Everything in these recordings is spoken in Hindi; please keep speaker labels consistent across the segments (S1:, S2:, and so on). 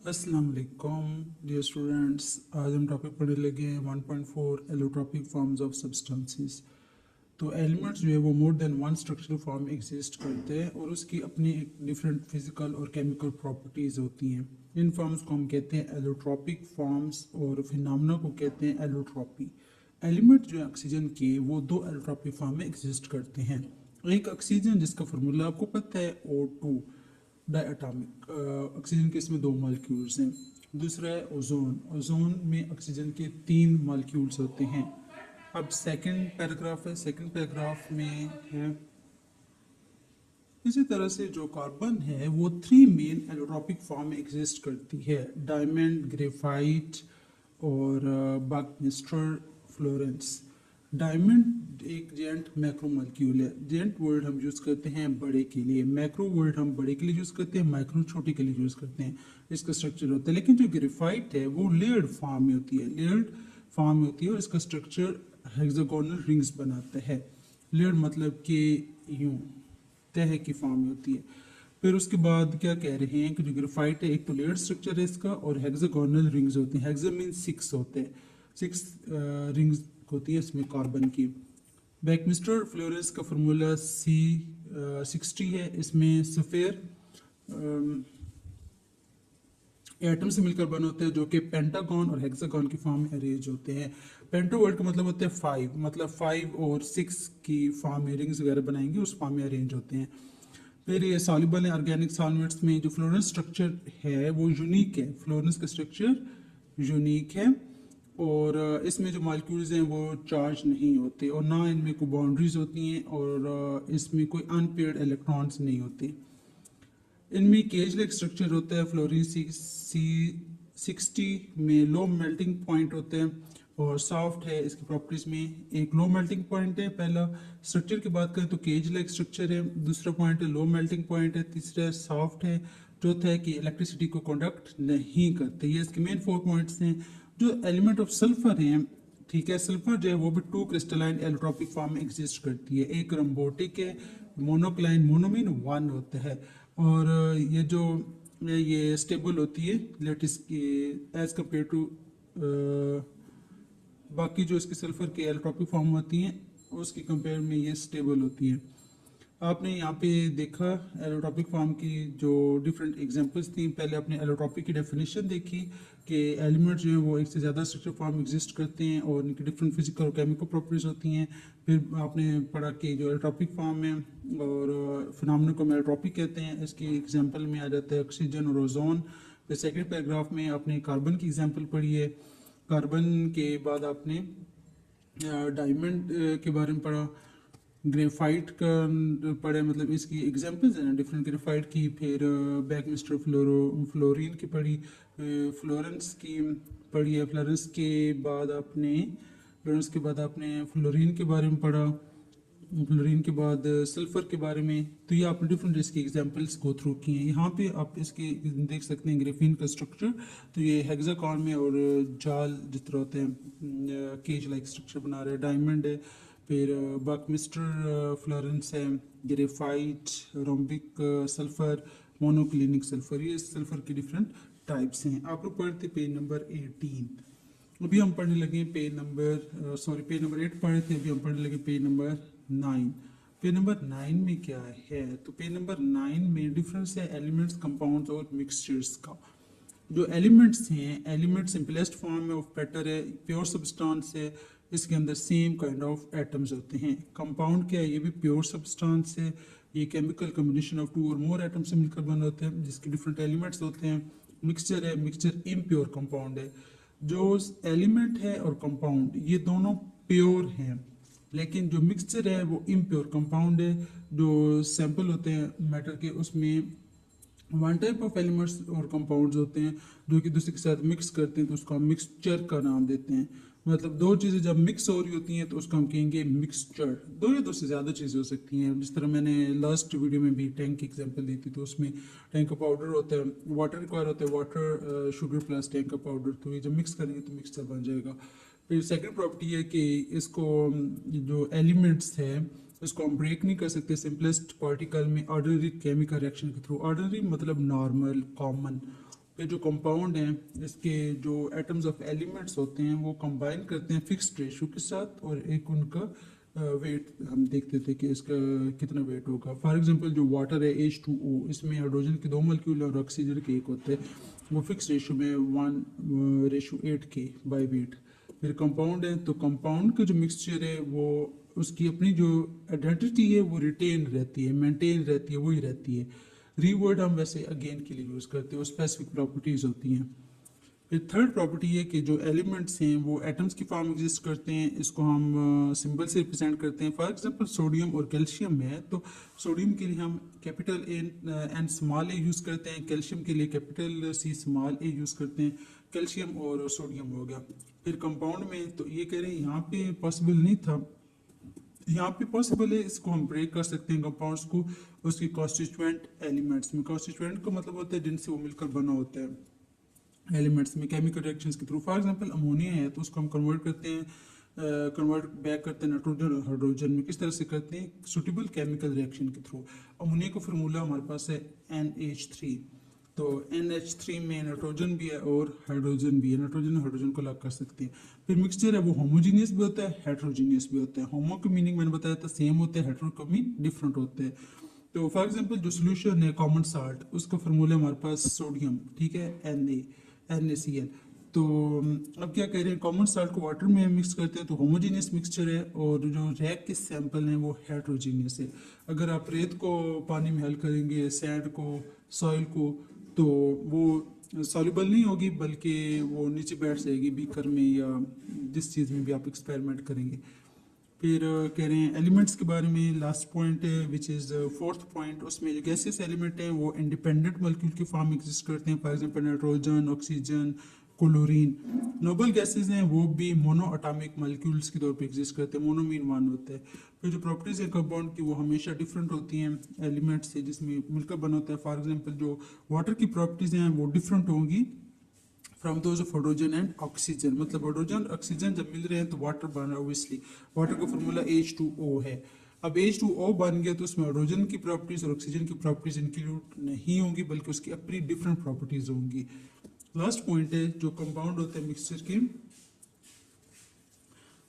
S1: अस्सलाम वालेकुम डियर स्टूडेंट्स। आज हम टॉपिक पढ़ने लगे हैं 1.4 एलोट्रॉपिक फॉर्म्स ऑफ सब्सटेंसेस। तो एलिमेंट्स जो है वो more than one structural form exist करते हैं और उसकी अपनी एक डिफरेंट फिजिकल और केमिकल प्रॉपर्टीज़ होती हैं। इन फॉर्म्स को हम कहते हैं एलोट्रॉपिक फॉर्म्स और फिनोमेना को कहते हैं एलोट्रॉपी। एलिमेंट जो है ऑक्सीजन के वो दो एलोट्रॉपिक फॉर्म में एग्जिस्ट करते हैं। एक ऑक्सीजन जिसका फार्मूला आपको पता है O2 डायटॉमिक ऑक्सीजन के इसमें दो मॉलिक्यूल्स हैं। दूसरा है ओजोन। ओजोन में ऑक्सीजन के तीन मॉलिक्यूल्स होते हैं। अब सेकंड पैराग्राफ है, सेकंड पैराग्राफ में है इसी तरह से जो कार्बन है वो थ्री मेन एलोट्रॉपिक फॉर्म में एग्जिस्ट करती है, डायमंड, ग्रेफाइट और बकमिस्टर फ्लोरेंस। डायमंड एक जेंट मैक्रो मॉलिक्यूल है। जेंट वर्ड हम यूज़ करते हैं बड़े के लिए, मैक्रो वर्ड हम बड़े के लिए यूज़ करते हैं, माइक्रो छोटे के लिए यूज़ करते हैं। इसका स्ट्रक्चर होता है, लेकिन जो ग्रेफाइट है वो लेयर्ड फॉर्म में होती है, लेयर्ड फॉर्म में होती है और इसका स्ट्रक्चर हेक्सागोनल रिंग्स बनाता है। लेयर्ड मतलब कि यूं तह की फॉर्म में होती है। फिर उसके बाद क्या कह रहे हैं कि जो ग्रेफाइट है एक तो लेयर्ड स्ट्रक्चर है इसका और हेक्सागोनल रिंग्स होती हैं। हेक्सा मीन सिक्स होते हैं, सिक्स रिंग्स होती है इसमें कार्बन की। बैकमिस्टर फ्लोरेंस का फार्मूला C60 है। इसमें सफ़ेयर एटम से मिलकर बने होते हैं जो कि पेंटागन और हेक्सागन की फॉर्म में अरेंज होते हैं। पेंटा वर्ड का मतलब होता है फाइव, मतलब 5 और 6 की फॉर्म में रिंग्स वगैरह बनाएंगे, उस फॉर्म में अरेंज होते हैं। फिर ये सॉल्युबल है ऑर्गेनिक सॉल्वेंट्स में। जो फ्लोरेंस स्ट्रक्चर है वो यूनिक है, फ्लोरेंस का स्ट्रक्चर यूनिक है और इसमें जो मॉलिक्यूल्स हैं वो चार्ज नहीं होते और ना इनमें कोई बाउंड्रीज होती हैं और इसमें कोई अनपेयर्ड इलेक्ट्रॉन्स नहीं होते। इनमें केज लाइक स्ट्रक्चर होता है। फ्लोरीन C60 में लो मेल्टिंग पॉइंट होते हैं और सॉफ्ट है। इसकी प्रॉपर्टीज में एक लो मेल्टिंग पॉइंट है, पहला स्ट्रक्चर की बात करें तो केज लाइक स्ट्रक्चर है, दूसरा पॉइंट है लो मेल्टिंग पॉइंट है, तीसरा सॉफ्ट है, चौथा है कि इलेक्ट्रिसिटी को कंडक्ट नहीं करते। ये इसके मेन 4 पॉइंट्स हैं। जो एलिमेंट ऑफ सल्फर हैं, ठीक है, सल्फर जो है वो भी 2 क्रिस्टलाइन एलोट्रॉपिक फॉर्म में एग्जिस्ट करती है। एक रंबोटिक है, मोनोक्लाइन, मोनोमीन 1 होता है और ये जो ये स्टेबल होती है लेटिस की एज कम्पेयर टू बाकी जो इसके सल्फर के एलोट्रॉपिक फॉर्म होती हैं उसकी कंपेयर में ये स्टेबल होती है। आपने यहाँ पे देखा एलोट्रॉपिक फॉर्म की जो डिफरेंट एग्जांपल्स थी। पहले आपने एलोट्रॉपिक की डेफिनेशन देखी कि एलिमेंट्स जो हैं वो एक से ज़्यादा स्ट्रक्चर फॉर्म एग्जिस्ट करते हैं और उनकी डिफरेंट फिजिकल और केमिकल प्रॉपर्टीज होती हैं। फिर आपने पढ़ा कि जो एलोट्रॉपिक फॉर्म है और फिनोमेना को एलोट्रॉपिक कहते हैं। इसकी एग्जाम्पल में आ जाता है ऑक्सीजन और ओजोन। फिर सेकेंड पैराग्राफ में आपने कार्बन की एग्जाम्पल पढ़ी है। कार्बन के बाद आपने डायमंड के बारे में पढ़ा, ग्रेफाइट का पढ़े, मतलब इसकी एग्जांपल्स हैं ना डिफरेंट ग्रेफाइट की। फिर बैकमिस्टर फ्लोरीन की पढ़ी, फ्लोरेंस की पढ़ी है। फ्लोरेंस के बाद आपने फ्लोरीन के बारे में पढ़ा, फ्लोरीन के बाद सल्फर के बारे में। तो ये आपने डिफरेंट इसकी एग्जांपल्स गो थ्रू किए हैं। यहाँ पे आप इसके देख सकते हैं ग्रेफीन का स्ट्रक्चर, तो ये हेक्सागन में और जाल जिस तरह होते हैं केज लाइक स्ट्रक्चर बना रहे हैं। डायमंड है, फिर बकमिस्टर फ्लोरेंस है, graphite, rhombic sulphur, monoclinic sulphur, ये सल्फर के डिफरेंट टाइप्स हैं। आप लोग पढ़ते पेज नंबर 18। अभी हम पढ़ने लगे पेज नंबर 8 पढ़े थे, अभी हम पढ़ने लगे पेज नंबर 9। पेज नंबर 9 में क्या है, तो पेज नंबर 9 में डिफरेंस है एलिमेंट्स, कंपाउंड्स और मिक्सचर्स का। जो एलिमेंट्स हैं, एलिमेंट सिंपलेस्ट फॉर्म में ऑफ मैटर है, प्योर सब्सटेंस है, इसके अंदर सेम काइंड ऑफ एटम्स होते हैं। कंपाउंड क्या है, ये भी प्योर सब्सटेंस है, ये केमिकल कम्बिनेशन ऑफ 2 और मोर एटम्स से मिलकर बने होते हैं जिसके डिफरेंट एलिमेंट्स होते हैं। मिक्सचर है, मिक्सचर इम्प्योर कंपाउंड है। जो एलिमेंट है और कंपाउंड ये दोनों प्योर हैं, लेकिन जो मिक्सचर है वो इम्प्योर कंपाउंड है। जो सैंपल होते हैं मैटर के उसमें वन टाइप ऑफ एलिमेंट्स और कंपाउंड्स होते हैं जो कि दूसरे के साथ मिक्स करते हैं तो उसको हम मिक्सचर का नाम देते हैं। मतलब दो चीज़ें जब मिक्स हो रही होती हैं तो उसको हम कहेंगे मिक्सचर। दो या दो से ज़्यादा चीज़ें हो सकती हैं, जिस तरह मैंने लास्ट वीडियो में भी टैंक की एग्जांपल दी थी, तो उसमें टैंक का पाउडर होता है, वाटर रिक्वायर होता है, वाटर शुगर प्लस टैंक का पाउडर, तो ये जब मिक्स करेंगे तो मिक्सचर बन जाएगा। फिर सेकेंड प्रॉपर्टी है कि इसको जो एलिमेंट्स है इसको हम ब्रेक नहीं कर सकते सिंपलेस्ट पार्टिकल में ऑर्डिनरी केमिकल रिएक्शन के थ्रू। ऑर्डिनरी मतलब नॉर्मल, कॉमन, फिर जो कंपाउंड हैं इसके जो एटम्स ऑफ एलिमेंट्स होते हैं वो कंबाइन करते हैं फिक्स्ड रेशो के साथ, और एक उनका वेट हम देखते थे कि इसका कितना वेट होगा। फॉर एग्जांपल जो वाटर है H2O, इसमें हाइड्रोजन के 2 मॉलिक्यूल और ऑक्सीजन के एक होते हैं, वो फिक्स रेशो में 1:8 के बाई वेट। फिर कंपाउंड है तो कंपाउंड का जो मिक्सचर है वो उसकी अपनी जो आइडेंटिटी है वो रिटेन रहती है, मेंटेन रहती है, वही रहती है। रीवर्ड हम वैसे अगेन के लिए यूज़ करते हैं, वो स्पेसिफिक प्रॉपर्टीज़ होती हैं। फिर थर्ड प्रॉपर्टी है कि जो एलिमेंट्स हैं वो एटम्स की फॉर्म एग्जिस्ट करते हैं, इसको हम सिंबल से रिप्रेजेंट करते हैं। फॉर एग्जांपल सोडियम और कैल्शियम है, तो सोडियम के लिए हम capital N small A use करते हैं, कैल्शियम के लिए capital C small A use करते हैं। कैल्शियम और सोडियम हो गया। फिर कंपाउंड में तो ये कह रहे हैं यहाँ पे पॉसिबल नहीं था, यहाँ पे पॉसिबल है, इसको हम ब्रेक कर सकते हैं कंपाउंड्स को उसकी कॉन्स्टिट्यूएंट एलिमेंट्स में। कॉन्स्टिट्यूएंट का मतलब होता है जिनसे वो मिलकर बना होता है एलिमेंट्स में केमिकल रिएक्शंस के थ्रू। फॉर एग्जांपल अमोनिया है तो उसको हम कन्वर्ट करते हैं, कन्वर्ट बैक करते हैं नाइट्रोजन और हाइड्रोजन में। किस तरह से करते हैं? सुटेबल केमिकल रिएक्शन के थ्रू। अमोनिया का फार्मूला हमारे पास है NH3, तो NH3 में नाइट्रोजन भी है और हाइड्रोजन भी है, नाइट्रोजन हाइड्रोजन को अलग कर सकते हैं। फिर मिक्सचर है वो होमोजीनियस भी होता है, हेट्रोजीनियस भी होता है। होमो का मीनिंग मैंने बताया था सेम होता है, हेट्रो का मीनिंग डिफरेंट होता है। तो फॉर एग्जांपल जो सोल्यूशन है कॉमन साल्ट, उसका फार्मूला हमारे पास सोडियम, ठीक है, NaCl। तो अब क्या कह रहे हैं, कॉमन साल्ट को वाटर में मिक्स करते हैं तो होमोजीनियस मिक्सचर है, और जो रैक के सैंपल हैं वो हेट्रोजीनियस है। अगर आप रेत को पानी में हल करेंगे, सैंड को, सॉइल को, तो वो सॉल्युबल नहीं होगी बल्कि वो नीचे बैठ जाएगी बीकर में या जिस चीज़ में भी आप एक्सपेरिमेंट करेंगे। फिर कह रहे हैं एलिमेंट्स के बारे में, लास्ट पॉइंट है विच इज़ फोर्थ पॉइंट, उसमें जो गैसेस एलिमेंट हैं वो इंडिपेंडेंट मॉलिक्यूल की फॉर्म एग्जिस्ट करते हैं। For example nitrogen, oxygen, chlorine. Noble gases हैं वो भी मोनो एटॉमिक मॉलिक्यूल्स के तौर पे एग्जिस्ट करते हैं, मोनो मीन वन होता है। फिर जो प्रॉपर्टीज है कंपाउंड की वो हमेशा डिफरेंट होती हैं एलिमेंट्स से जिसमें मिलकर बना होता है। फॉर एग्जांपल जो वाटर की प्रॉपर्टीज हैं वो डिफरेंट होंगी from those of hydrogen and oxygen. मतलब हाइड्रोजन ऑक्सीजन जब मिल रहे हैं तो वाटर बन रहा है, ऑब्वियसली वाटर का फॉर्मूला H2O है। अब H2O बन गया तो उसमें हाइड्रोजन की प्रॉपर्टीज और ऑक्सीजन की प्रॉपर्टीज इंक्लूड नहीं होंगी बल्कि उसकी अपनी डिफरेंट प्रॉपर्टीज होंगी। लास्ट पॉइंट है जो कंपाउंड होते हैं मिक्सचर के,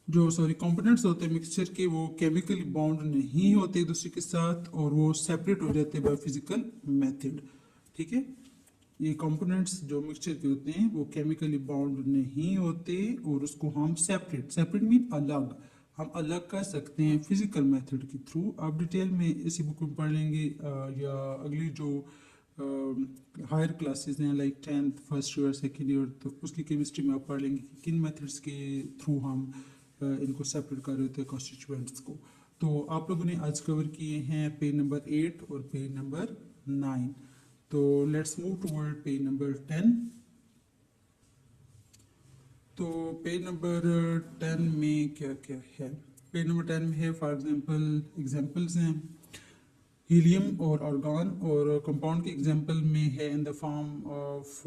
S1: जो कंपोनेंट्स होते हैं मिक्सचर के, वो केमिकली बॉन्ड नहीं होते एक दूसरे के साथ और वो सेपरेट हो जाते हैं बाय फिजिकल मेथड। ठीक है, ये कंपोनेंट्स जो मिक्सचर के होते हैं वो केमिकली बॉन्ड नहीं होते और उसको हम सेपरेट मीन अलग, हम अलग कर सकते हैं फिजिकल मेथड के थ्रू। आप डिटेल में इसी बुक में पढ़ लेंगे या अगली जो हायर क्लासेस हैं like 10th first year second year, तो उसकी केमिस्ट्री में आप पढ़ लेंगे कि किन मेथड्स के थ्रू हम इनको सेपरेट कर रहे होते हैं कॉन्स्टिट्यूएंट्स को। तो आप लोगों ने आज कवर किए हैं पेज नंबर 8 और पेज नंबर 9। तो let's move toward page number 10। तो पेज नंबर 10 में क्या क्या है? पेज नंबर 10 में है फॉर एग्जांपल एग्जांपल्स हैं हीलियम और आर्गन, और कंपाउंड के एग्जांपल में है in the form of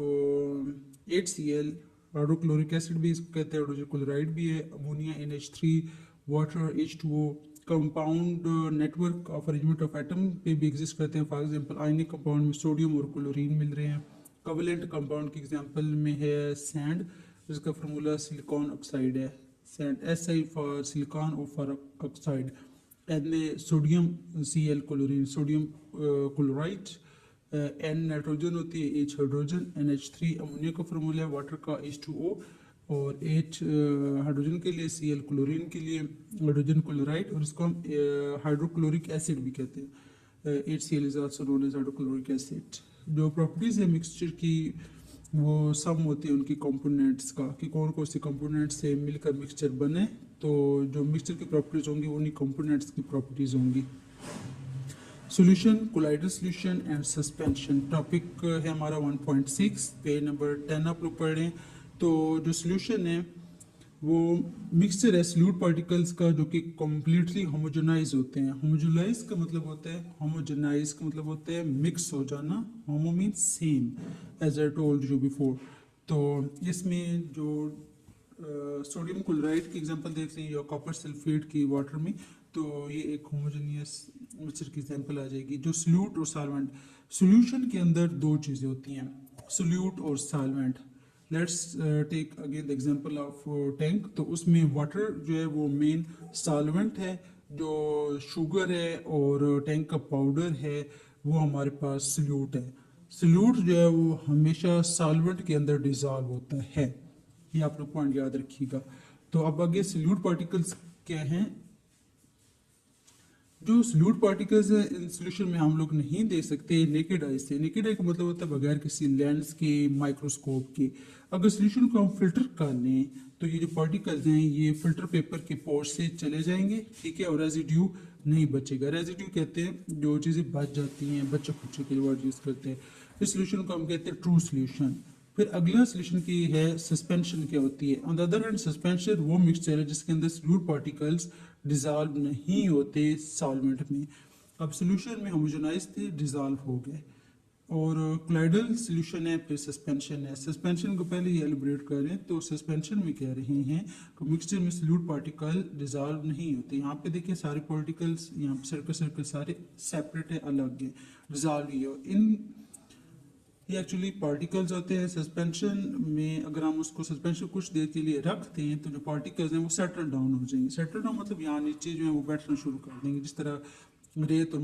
S1: HCl, hydrochloric acid भी इसको कहते हैं, हाइड्रोजन क्लोराइड भी है, ammonia NH3, water H2O। Compound network of arrangement of atom पे भी एग्जिस्ट करते हैं। फॉर एग्जांपल आयनिक कंपाउंड में सोडियम और क्लोरीन मिल रहे हैं। कोवेलेंट कंपाउंड के एग्जांपल में है सैंड, जिसका फार्मूला सिलिकॉन ऑक्साइड है, सैंड Si फॉर सिलिकॉन और for oxide. Sodium Cl chlorine, sodium chloride, N nitrogen होती है, H हाइड्रोजन, NH3 अमोनिया का फार्मूला है, वाटर का H2O, और H हाइड्रोजन के लिए, Cl क्लोरीन के लिए, हाइड्रोजन क्लोराइड, और इसको हम हाइड्रोक्लोरिक एसिड भी कहते हैं। HCl is also known as hydrochloric acid. जो प्रॉपर्टीज है मिक्सचर की वो सम होती है उनकी कंपोनेंट्स का, कि कौन कौन से कंपोनेंट्स से मिलकर मिक्सचर बने। तो जो मिक्सचर की प्रॉपर्टीज होंगी उन्हीं कंपोनेंट्स की प्रॉपर्टीज होंगी। Solution, colloidal solution and suspension topic है हमारा 1.6, पेज नंबर 10 आप लोग पढ़ रहे हैं। तो जो सॉल्यूशन है वो मिक्सचर है सॉल्यूट पार्टिकल्स का जो कि कम्प्लीटली होमोजेनाइज होते हैं। होमोजेनाइज का मतलब होता है, होमोजेनाइज का मतलब होता है मिक्स हो जाना, homo mean same, as I told you before. तो इसमें जो सोडियम क्लोराइड की एग्जांपल देख रहे हैं या कॉपर सल्फेट की वाटर में, तो ये एक होमोजेनियस मिक्सचर की एग्जांपल आ जाएगी। जो सॉल्यूट और सॉल्वेंट, सॉल्यूशन के अंदर दो चीज़ें होती हैं, सोल्यूट और solvent. Let's take again the example of tank. तो उसमें वाटर जो है वो मेन सॉल्वेंट है, जो शुगर है और टैंक का पाउडर है वो हमारे पास सोल्यूट है। सोल्यूट जो है वो हमेशा सॉल्वेंट के अंदर डिजॉल्व होता है, ये आप लोग पॉइंट याद रखिएगा। तो अब आगे सोल्यूट पार्टिकल्स क्या हैं। जो सोल्यूट पार्टिकल्स है इन सोल्यूशन में हम लोग नहीं देख सकते नेकेड आई से। नेकेड आई का मतलब होता है बगैर किसी लेंस के, माइक्रोस्कोप के। अगर सोल्यूशन को हम फिल्टर कर लें तो ये जो पार्टिकल्स हैं ये फिल्टर पेपर के पोर से चले जाएंगे, ठीक है, और रेजिड्यू नहीं बचेगा। रेजिड्यू कहते हैं जो चीज़ें बच जाती हैं, बच्चे खुच्चे के लिए वर्ड यूज़ करते हैं। इस सोल्यूशन को हम कहते हैं ट्रू सोल्यूशन। फिर अगला सोल्यूशन की है सस्पेंशन क्या होती है। On the other hand suspension वो मिक्सचर है जिसके अंदर सोल्यूट पार्टिकल्स डिजॉल्व नहीं होते सॉल्वेंट में। अब सोल्यूशन में होमोजेनाइज थे, डिजॉल्व हो गए। और क्लाइडल सोल्यूशन है, फिर सस्पेंशन है। सस्पेंशन को पहले ये एलिब्रेट करें तो सस्पेंशन में कह रहे हैं कि मिक्सचर में सोल्यूट पार्टिकल डिजॉल्व नहीं होते। यहाँ पे देखिए सारे पार्टिकल्स यहाँ पे सर्कल सर्कल सारे सेपरेट है, अलग है, डिजॉल्व ही है। ये एक्चुअली पार्टिकल्स होते हैं। सस्पेंशन में अगर हम उसको सस्पेंशन कुछ देर के लिए रखते हैं तो जो पार्टिकल्स हैं वो सेटल डाउन हो जाएंगे। सेटल डाउन मतलब यहाँ नीचे जो है वो बैठना शुरू कर देंगे, जिस तरह रेत और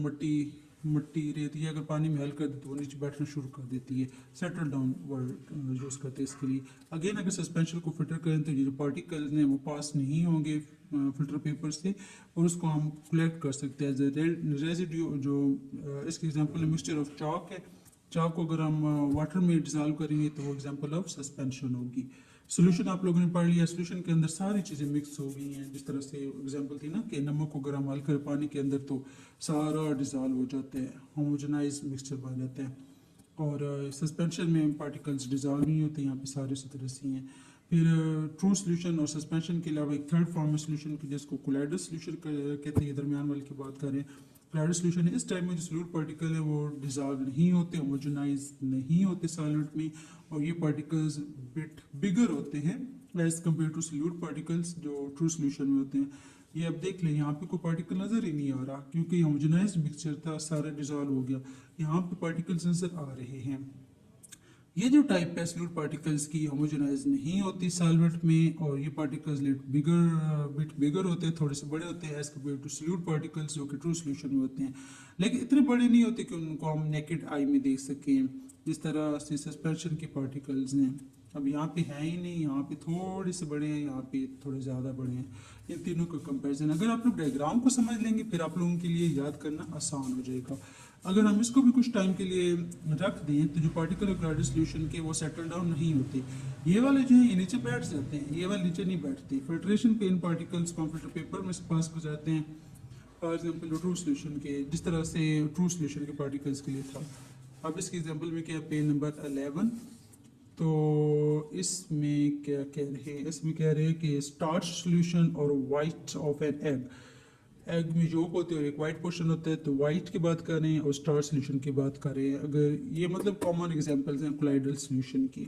S1: मट्टी रेत ये अगर पानी में हल कर दे तो वो नीचे बैठना शुरू कर देती है। सेटल डाउन वर्ड यूज़ करते हैं इसके लिए। अगेन अगर सस्पेंशन को फिल्टर करें तो ये जो पार्टिकल्स हैं वो पास नहीं होंगे फिल्टर पेपर से, और उसको हम कलेक्ट कर सकते हैं एज ए रेजिड्यू। जो इसके एग्जांपल मिक्सचर ऑफ चॉक है, चाक को अगर हम वाटर में डिजॉल्व करेंगे तो वो एग्जांपल ऑफ सस्पेंशन होगी। सोल्यूशन आप लोगों ने पढ़ लिया, सोल्यूशन के अंदर सारी चीज़ें मिक्स हो गई हैं। जिस तरह से एग्जांपल थी ना कि नमक को अगर हम हल कर पानी के अंदर तो सारा डिजॉल्व हो जाता है, होमोजेनाइज मिक्सचर बन जाता है। और सस्पेंशन में पार्टिकल्स डिजॉल्व नहीं होते, यहाँ पे सारे इसी तरह से हैं। फिर ट्रू सोल्यूशन और सस्पेंशन के अलावा एक थर्ड फॉर्म है सोल्यूशन की जिसको कोलाइडल सोल्यूशन कहते हैं। दरमियान वाले की बात करें क्लाइडल सोल्यूशन है, इस टाइप में जो सोल्यूट पार्टिकल है वो डिजॉल्व नहीं होते, होमोजेनाइज नहीं होते सॉल्वेंट में, और ये पार्टिकल्स बिट बिगर होते हैं as compare to solute particles जो ट्रू सोल्यूशन में होते हैं। ये अब देख लें यहाँ पे कोई पार्टिकल नजर ही नहीं आ रहा क्योंकि होमोजेनाइज मिक्सचर था, सारा डिजॉल्व हो गया। यहाँ पे पार्टिकल्स नजर आ रहे हैं। ये जो टाइप है सोल्यूट पार्टिकल्स की होमोजेनाइज नहीं होती सॉल्वेंट में, और ये पार्टिकल्स बिट बिगर होते हैं, थोड़े से बड़े होते हैं as compare to solute particles जो कि ट्रू सोल्यूशन में होते हैं, लेकिन इतने बड़े नहीं होते कि उनको हम नेकेड आई में देख सकें जिस तरह से सस्पेंशन के पार्टिकल्स हैं। अब यहाँ पे है ही नहीं, यहाँ पे थोड़े से बड़े हैं, यहाँ पे थोड़े ज़्यादा बड़े हैं। इन तीनों का कंपैरिजन अगर आप लोग डायग्राम को समझ लेंगे फिर आप लोगों के लिए याद करना आसान हो जाएगा। अगर हम इसको भी कुछ टाइम के लिए रख दें तो जो पार्टिकल क्लाइडल सोल्यूशन के वो सेटल डाउन नहीं होते। ये वाले जो है ये नीचे बैठ जाते हैं, ये वाले नीचे नहीं बैठते। फिल्ट्रेशन पे इन पार्टिकल्स को फिल्टर पेपर में पास हो जाते हैं। फॉर एग्जाम्पल ट्रू सोल्यूशन के जिस तरह से ट्रू सोल्यूशन के पार्टिकल्स के लिए था। अब इसके एग्जाम्पल में क्या पेज नंबर 11, तो इसमें क्या कह रहे हैं, इसमें कह रहे हैं कि स्टार्च सोल्यूशन और white of an egg. Egg में योक होते हैं और एक वाइट पोर्शन होता है, तो वाइट की बात करें और स्टार्च सोल्यूशन की बात करें। अगर ये मतलब कॉमन एग्जांपल्स हैं कोलाइडल सोल्यूशन की।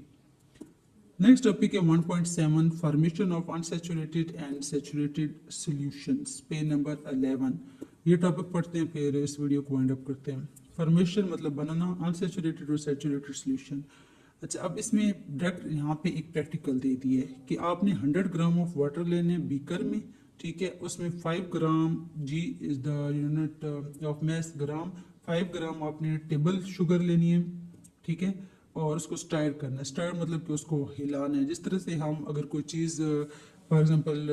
S1: नेक्स्ट टॉपिक है 1.7 formation of unsaturated and saturated solutions, page number 11। ये टॉपिक पढ़ते हैं फिर इस वीडियो को वाइंड अप करते हैं। फॉर्मेशन मतलब बनाना, अनसैचुरेटेड और सैचुरेटेड सॉल्यूशन। अच्छा, अब इसमें डायरेक्ट यहाँ पे एक प्रैक्टिकल दे दी है कि आपने 100 ग्राम ऑफ वाटर लेने बीकर में, ठीक है, उसमें 5 gram, g is the unit of mass gram, 5 gram आपने टेबल शुगर लेनी है, ठीक है, और उसको स्टायर करना है। स्टायर मतलब कि उसको हिलाना है। जिस तरह से हम अगर कोई चीज़ फॉर एग्जांपल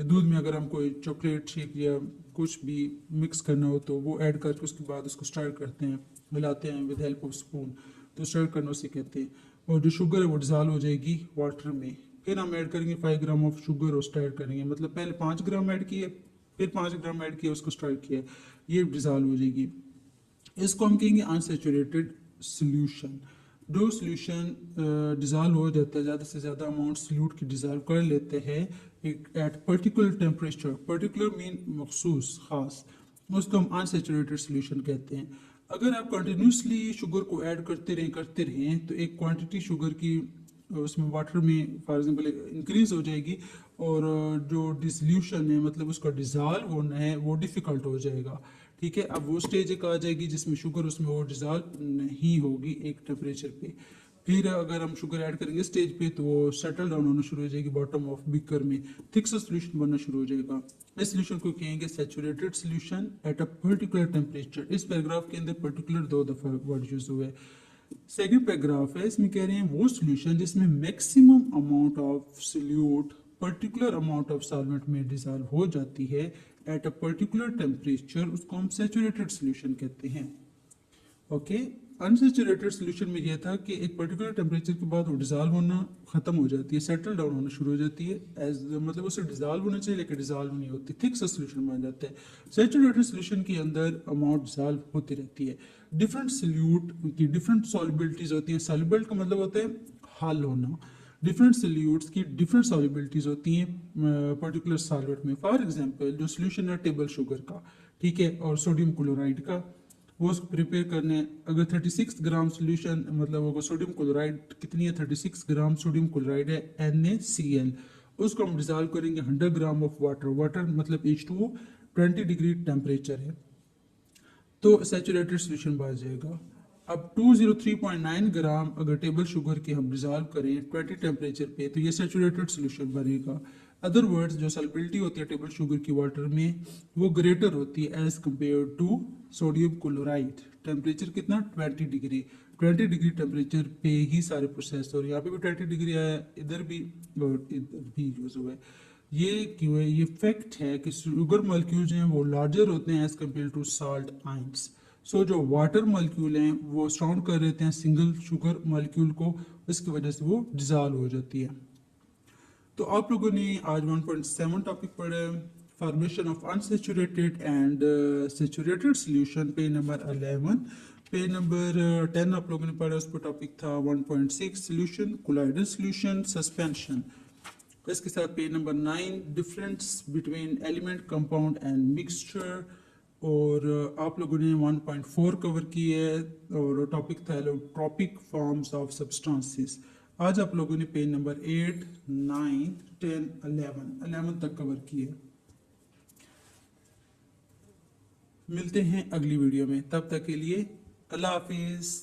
S1: दूध में अगर हम कोई चॉकलेट शेक या कुछ भी मिक्स करना हो तो वो ऐड करके उसके बाद उसको स्टायर करते हैं, मिलाते हैं विद हेल्प ऑफ स्पून, तो स्टायर करना उसे कहते हैं। और जो शुगर है वो डिजॉल्व हो जाएगी वाटर में। फिर हम ऐड करेंगे 5 ग्राम ऑफ शुगर और स्टायर करेंगे, मतलब पहले 5 ग्राम ऐड किए, फिर 5 ग्राम ऐड किया, उसको स्टायर किया, ये डिजॉल्व हो जाएगी। इसको हम कहेंगे अनसैचुरेटेड सोल्यूशन। जो सोल्यूशन डिजॉल्व हो जाता है, ज़्यादा से ज़्यादा अमाउंट सोल्यूट की डिजॉल्व कर लेते हैं at particular temperature, particular mean मखसूस खास, उसको हम अनसैचुरेटेड सोल्यूशन कहते हैं। अगर आप कंटिन्यूसली शुगर को ऐड करते रहें तो एक क्वांटिटी शुगर की उसमें वाटर में फॉर एग्जांपल इंक्रीज हो जाएगी, और जो डिसोल्यूशन है मतलब उसका डिजॉल्व होना है वो डिफ़िकल्ट हो जाएगा, ठीक है। अब वो स्टेज एक आ जाएगी जिसमें शुगर उसमें और डिजॉल्व नहीं होगी एक टेम्परेचर पे। फिर अगर हम शुगर ऐड करेंगे स्टेज पे तो वो सेटल डाउन होना शुरू हो जाएगी बॉटम ऑफ बीकर में, थिक सा सोल्यूशन बनना शुरू हो जाएगा। इस सोल्यूशन को कहेंगे saturated solution at a particular temperature. इस पैराग्राफ के अंदर पर्टिकुलर 2 दफा वर्ड यूज हुआ है। सेकंड पैराग्राफ है, इसमें कह रहे हैं वो सोल्यूशन जिसमें maximum amount of solute particular amount of solvent में डिसॉल्व हो जाती है एट अ पर्टिकुलर टेम्परेचर, उसको हम सैचुरेटेड सोल्यूशन कहते हैं। ओके, अनसैचुरेटेड सोल्यूशन में यह था कि एक पर्टिकुलर टेम्परेचर के बाद वो डिजॉल्व होना खत्म हो जाती है, सेटल डाउन होना शुरू हो जाती है, एज मतलब उसे डिजॉल्व होना चाहिए लेकिन डिजॉल्व नहीं होती, थिक सा सोल्यूशन बन जाता है। सैचुरेटेड सोल्यूशन के अंदर अमाउंट डिजॉल्व होती रहती है। डिफरेंट सोल्यूट की डिफरेंट सॉल्युबिलिटीज होती हैं। सॉल्युबल का मतलब होता है हल होना। डिफरेंट सोल्यूट्स की डिफरेंट सॉल्युबिलिटीज होती हैं पर्टिकुलर सॉल्वेंट में। फॉर एग्जांपल जो सोल्यूशन है टेबल शुगर का, ठीक है, और सोडियम क्लोराइड का, वो उसको प्रिपेयर करने अगर 36 ग्राम सोल्यूशन मतलब अगर सोडियम क्लोराइड कितनी है 36 ग्राम सोडियम क्लोराइड है NaCl, उसको हम डिजॉल्व करेंगे 100 ग्राम ऑफ वाटर, वाटर मतलब H2O, 20 डिग्री टेम्परेचर है तो सैचुरेटेड सोल्यूशन बन जाएगा। अब 203.9 ग्राम अगर टेबल शुगर के हम डिजॉल्व करें 20 टेम्परेचर पे तो ये सैचुरेटेड सोल्यूशन बनेगा। अदर वर्ड्स जो सॉल्युबिलिटी होती है टेबल शुगर की वाटर में वो ग्रेटर होती है as compare to sodium chloride. Temperature कितना 20 डिग्री, 20 डिग्री टेम्परेचर पे ही सारे प्रोसेस हो रहे हैं। यहाँ पे भी 20 डिग्री आया, इधर भी और इधर भी यूज हुआ है। ये क्यों है? ये फैक्ट है कि शुगर मॉलिक्यूल्स हैं वो लार्जर होते हैं as compare to salt ions. So जो वाटर मॉलिक्यूल हैं वो सराउंड कर देते हैं सिंगल शुगर मॉलिक्यूल को, इसकी वजह से वो डिजॉल्व हो जाती है। तो आप लोगों ने आज 1.7 टॉपिक पढ़ा है, formation of unsaturated and saturated solution, page number 11। Page number 10 आप लोगों ने पढ़ा, उस पर टॉपिक था 1.6 सॉल्यूशन, कोलाइडल सॉल्यूशन, सस्पेंशन। इसके साथ page number 9 difference between element compound and mixture, और आप लोगों ने 1.4 कवर की है और टॉपिक था एलोट्रॉपिक फॉर्म्स ऑफ सब्सटेंसेस। आज आप लोगों ने पेज नंबर 8, 9, 10, 11 तक कवर किए। मिलते हैं अगली वीडियो में, तब तक के लिए अल्लाह हाफिज़।